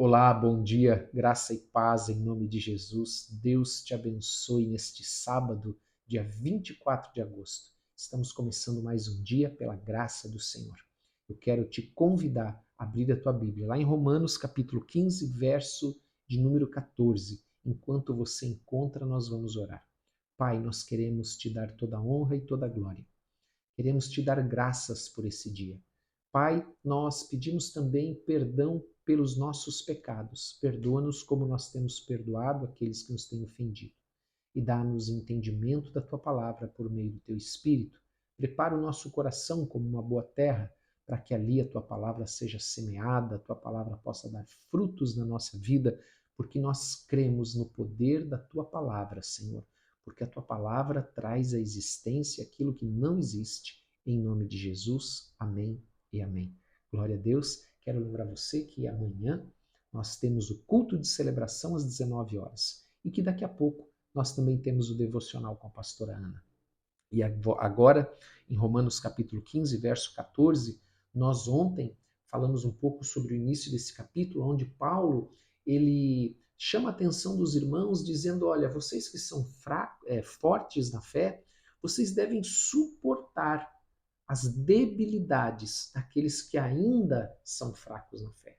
Olá, bom dia, graça e paz em nome de Jesus. Deus te abençoe neste sábado, dia 24 de agosto. Estamos começando mais um dia pela graça do Senhor. Eu quero te convidar a abrir a tua Bíblia, lá em Romanos capítulo 15, verso de número 14. Enquanto você encontra, nós vamos orar. Pai, nós queremos te dar toda a honra e toda a glória. Queremos te dar graças por esse dia. Pai, nós pedimos também perdão pelos nossos pecados. Perdoa-nos como nós temos perdoado aqueles que nos têm ofendido. E dá-nos entendimento da tua palavra por meio do teu Espírito. Prepara o nosso coração como uma boa terra, para que ali a tua palavra seja semeada, a tua palavra possa dar frutos na nossa vida, porque nós cremos no poder da tua palavra, Senhor. Porque a tua palavra traz à existência aquilo que não existe. Em nome de Jesus, amém e amém. Glória a Deus. Quero lembrar você que amanhã nós temos o culto de celebração às 19 horas e que daqui a pouco nós também temos o devocional com a pastora Ana. E agora, em Romanos capítulo 15, verso 14, nós ontem falamos um pouco sobre o início desse capítulo, onde Paulo ele chama a atenção dos irmãos dizendo, olha, vocês que são fortes na fé, vocês devem suportar as debilidades daqueles que ainda são fracos na fé.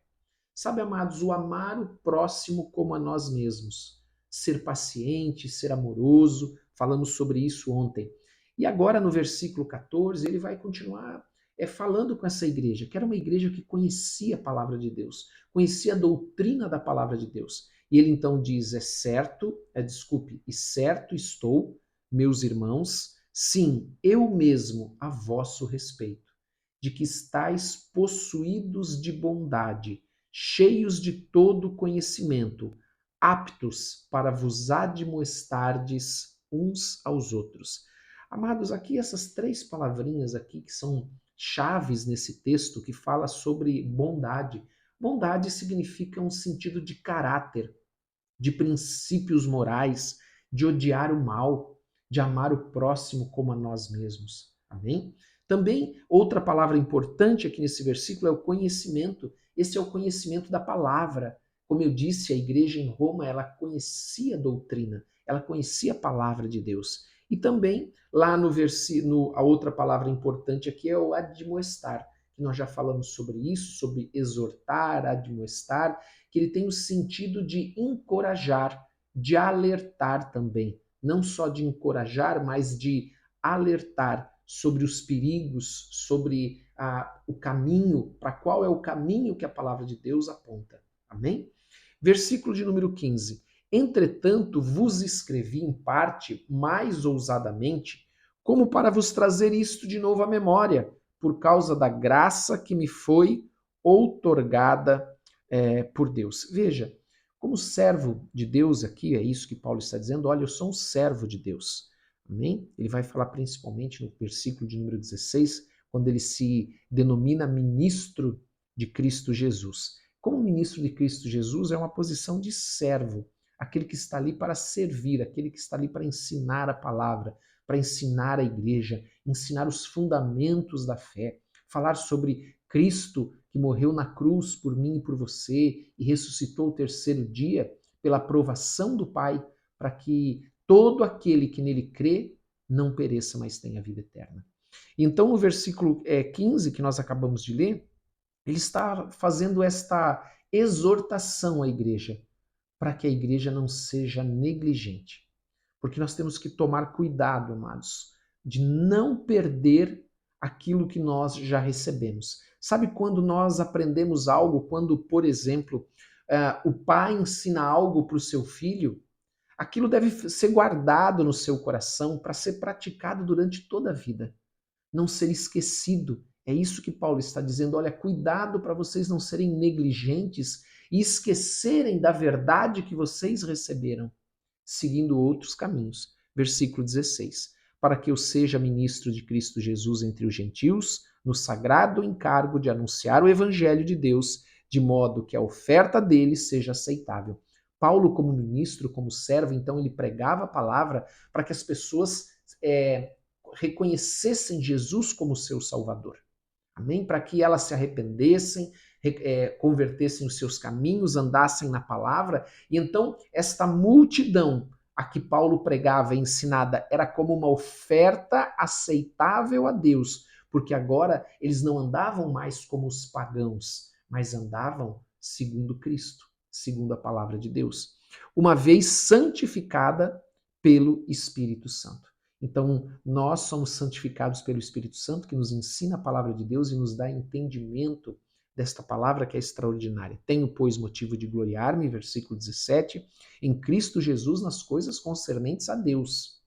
Sabe, amados, o amar o próximo como a nós mesmos, ser paciente, ser amoroso, falamos sobre isso ontem. E agora no versículo 14, ele vai continuar falando com essa igreja, que era uma igreja que conhecia a palavra de Deus, conhecia a doutrina da palavra de Deus. E ele então diz, e certo estou, meus irmãos, sim, eu mesmo a vosso respeito, de que estáis possuídos de bondade, cheios de todo conhecimento, aptos para vos admoestardes uns aos outros. Amados, aqui essas três palavrinhas aqui que são chaves nesse texto que fala sobre bondade. Bondade significa um sentido de caráter, de princípios morais, de odiar o mal, de amar o próximo como a nós mesmos. Amém? Também, outra palavra importante aqui nesse versículo é o conhecimento. Esse é o conhecimento da palavra. Como eu disse, a igreja em Roma, ela conhecia a doutrina, ela conhecia a palavra de Deus. E também, lá no versículo, a outra palavra importante aqui é o admoestar, que nós já falamos sobre isso, sobre exortar, admoestar, que ele tem o sentido de encorajar, de alertar também. Não só de encorajar, mas de alertar sobre os perigos, sobre o caminho, para qual é o caminho que a palavra de Deus aponta. Amém? Versículo de número 15. Entretanto, vos escrevi em parte, mais ousadamente, como para vos trazer isto de novo à memória, por causa da graça que me foi outorgada por Deus. Veja, como servo de Deus aqui, é isso que Paulo está dizendo, olha, eu sou um servo de Deus. Amém? Ele vai falar principalmente no versículo de número 16, quando ele se denomina ministro de Cristo Jesus. Como ministro de Cristo Jesus é uma posição de servo, aquele que está ali para servir, aquele que está ali para ensinar a palavra, para ensinar a igreja, ensinar os fundamentos da fé, falar sobre Cristo que morreu na cruz por mim e por você e ressuscitou o terceiro dia pela aprovação do Pai, para que todo aquele que nele crê não pereça, mas tenha vida eterna. Então, no versículo 15, que nós acabamos de ler, ele está fazendo esta exortação à igreja, para que a igreja não seja negligente. Porque nós temos que tomar cuidado, amados, de não perder aquilo que nós já recebemos. Sabe quando nós aprendemos algo, quando, por exemplo, o pai ensina algo para o seu filho, aquilo deve ser guardado no seu coração para ser praticado durante toda a vida, não ser esquecido. É isso que Paulo está dizendo. Olha, cuidado para vocês não serem negligentes e esquecerem da verdade que vocês receberam, seguindo outros caminhos. Versículo 16. Para que eu seja ministro de Cristo Jesus entre os gentios, no sagrado encargo de anunciar o evangelho de Deus, de modo que a oferta deles seja aceitável. Paulo, como ministro, como servo, então ele pregava a palavra para que as pessoas reconhecessem Jesus como seu Salvador. Amém? Para que elas se arrependessem, convertessem os seus caminhos, andassem na palavra. E então esta multidão a que Paulo pregava e ensinada era como uma oferta aceitável a Deus, porque agora eles não andavam mais como os pagãos, mas andavam segundo Cristo, segundo a palavra de Deus, uma vez santificada pelo Espírito Santo. Então, nós somos santificados pelo Espírito Santo, que nos ensina a palavra de Deus e nos dá entendimento desta palavra que é extraordinária. Tenho, pois, motivo de gloriar-me, versículo 17, em Cristo Jesus nas coisas concernentes a Deus.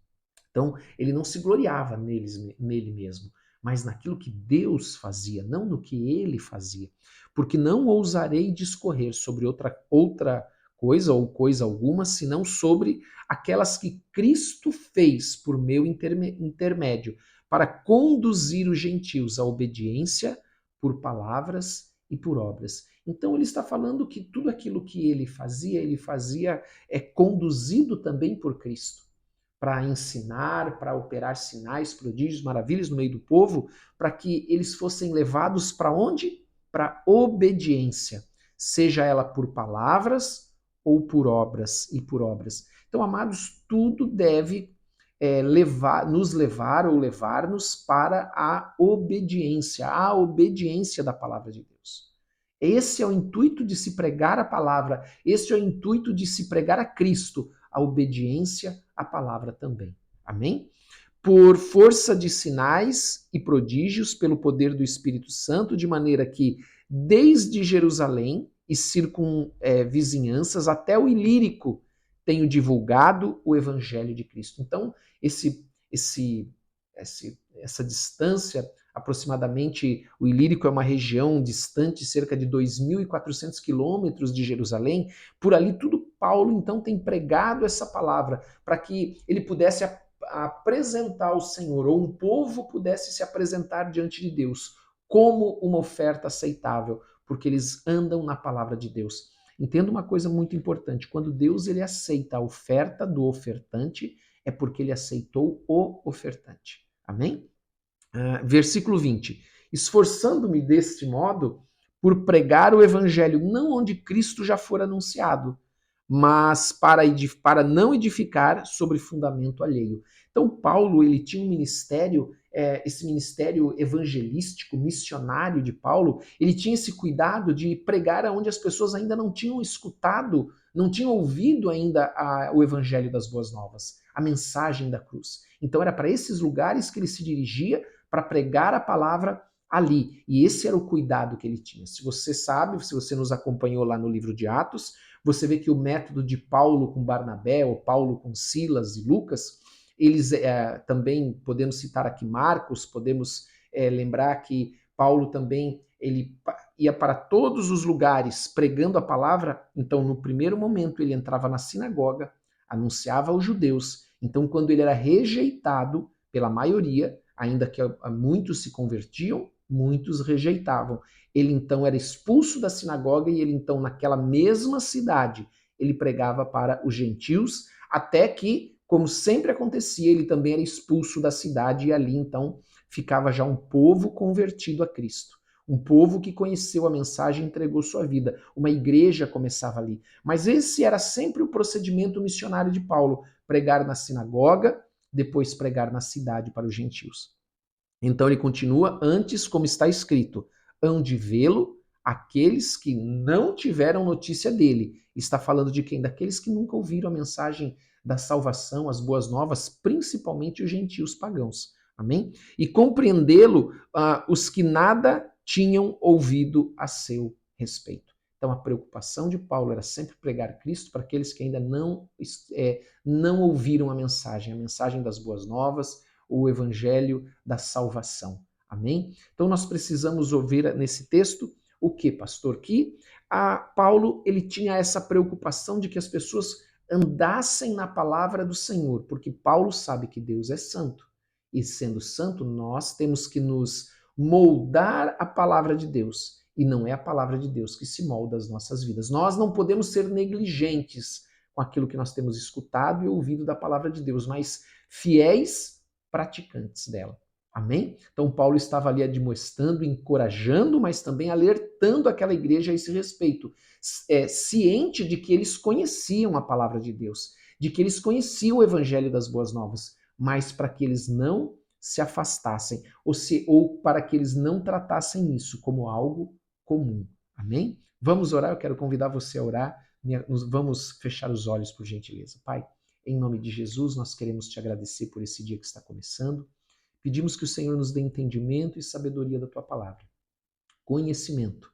Então, ele não se gloriava nele mesmo, mas naquilo que Deus fazia, não no que ele fazia. Porque não ousarei discorrer sobre outra coisa ou coisa alguma, senão sobre aquelas que Cristo fez por meu intermédio, para conduzir os gentios à obediência por palavras e por obras. Então ele está falando que tudo aquilo que ele fazia conduzido também por Cristo, para ensinar, para operar sinais, prodígios, maravilhas no meio do povo, para que eles fossem levados para onde? Para obediência, seja ela por palavras ou por obras e por obras. Então, amados, tudo deve nos levar ou levar-nos para a obediência da palavra de Deus. Esse é o intuito de se pregar a palavra, esse é o intuito de se pregar a Cristo, a obediência à palavra também. Amém? Por força de sinais e prodígios, pelo poder do Espírito Santo, de maneira que, desde Jerusalém e circunvizinhanças até o Ilírico, tenho divulgado o Evangelho de Cristo. Então, essa distância, aproximadamente, o Ilírico é uma região distante, cerca de 2.400 quilômetros de Jerusalém. Por ali tudo Paulo, então, tem pregado essa palavra para que ele pudesse apresentar o Senhor, ou um povo pudesse se apresentar diante de Deus como uma oferta aceitável, porque eles andam na palavra de Deus. Entenda uma coisa muito importante: quando Deus ele aceita a oferta do ofertante, é porque ele aceitou o ofertante. Amém? Versículo 20. Esforçando-me deste modo por pregar o evangelho não onde Cristo já for anunciado, mas para não edificar sobre fundamento alheio. Então Paulo ele tinha um ministério, esse ministério evangelístico, missionário de Paulo, ele tinha esse cuidado de pregar onde as pessoas ainda não tinham escutado, não tinham ouvido ainda o evangelho das boas novas, a mensagem da cruz. Então era para esses lugares que ele se dirigia para pregar a palavra ali. E esse era o cuidado que ele tinha. Se você sabe, se você nos acompanhou lá no livro de Atos, você vê que o método de Paulo com Barnabé, ou Paulo com Silas e Lucas, eles também, podemos citar aqui Marcos, podemos lembrar que Paulo também ele ia para todos os lugares pregando a palavra. Então, no primeiro momento, ele entrava na sinagoga, anunciava aos judeus. Então, quando ele era rejeitado pela maioria, ainda que muitos se convertiam, muitos rejeitavam. Ele então era expulso da sinagoga e ele então naquela mesma cidade, ele pregava para os gentios, até que, como sempre acontecia, ele também era expulso da cidade e ali então ficava já um povo convertido a Cristo. Um povo que conheceu a mensagem e entregou sua vida. Uma igreja começava ali. Mas esse era sempre o procedimento missionário de Paulo: pregar na sinagoga, depois pregar na cidade para os gentios. Então ele continua: antes, como está escrito, hão de vê-lo aqueles que não tiveram notícia dele. Está falando de quem? Daqueles que nunca ouviram a mensagem da salvação, as boas novas, principalmente os gentios pagãos. Amém? E compreendê-lo os que nada tinham ouvido a seu respeito. Então a preocupação de Paulo era sempre pregar Cristo para aqueles que ainda não ouviram a mensagem das boas novas, o evangelho da salvação. Amém? Então nós precisamos ouvir nesse texto o que, pastor? Que Paulo ele tinha essa preocupação de que as pessoas andassem na palavra do Senhor, porque Paulo sabe que Deus é santo. E sendo santo, nós temos que nos moldar a palavra de Deus. E não é a palavra de Deus que se molda as nossas vidas. Nós não podemos ser negligentes com aquilo que nós temos escutado e ouvido da palavra de Deus, mas fiéis praticantes dela. Amém? Então Paulo estava ali admoestando, encorajando, mas também alertando exortando aquela igreja a esse respeito, ciente de que eles conheciam a palavra de Deus, de que eles conheciam o evangelho das boas novas, mas para que eles não se afastassem, ou para que eles não tratassem isso como algo comum. Amém? Vamos orar? Eu quero convidar você a orar. Vamos fechar os olhos, por gentileza. Pai, em nome de Jesus, nós queremos te agradecer por esse dia que está começando. Pedimos que o Senhor nos dê entendimento e sabedoria da tua palavra, conhecimento,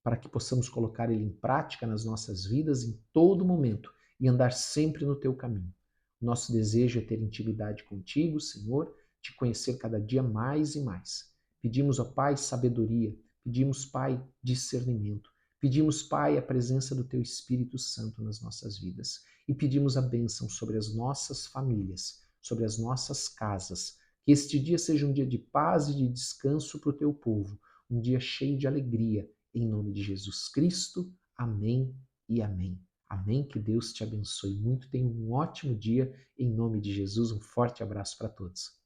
para que possamos colocar ele em prática nas nossas vidas em todo momento e andar sempre no teu caminho. Nosso desejo é ter intimidade contigo, Senhor, te conhecer cada dia mais e mais. Pedimos, ó Pai, sabedoria, pedimos, Pai, discernimento, pedimos, Pai, a presença do teu Espírito Santo nas nossas vidas e pedimos a bênção sobre as nossas famílias, sobre as nossas casas. Que este dia seja um dia de paz e de descanso para o teu povo, um dia cheio de alegria, em nome de Jesus Cristo. Amém e amém. Amém. Que Deus te abençoe muito. Tenha um ótimo dia, em nome de Jesus. Um forte abraço para todos.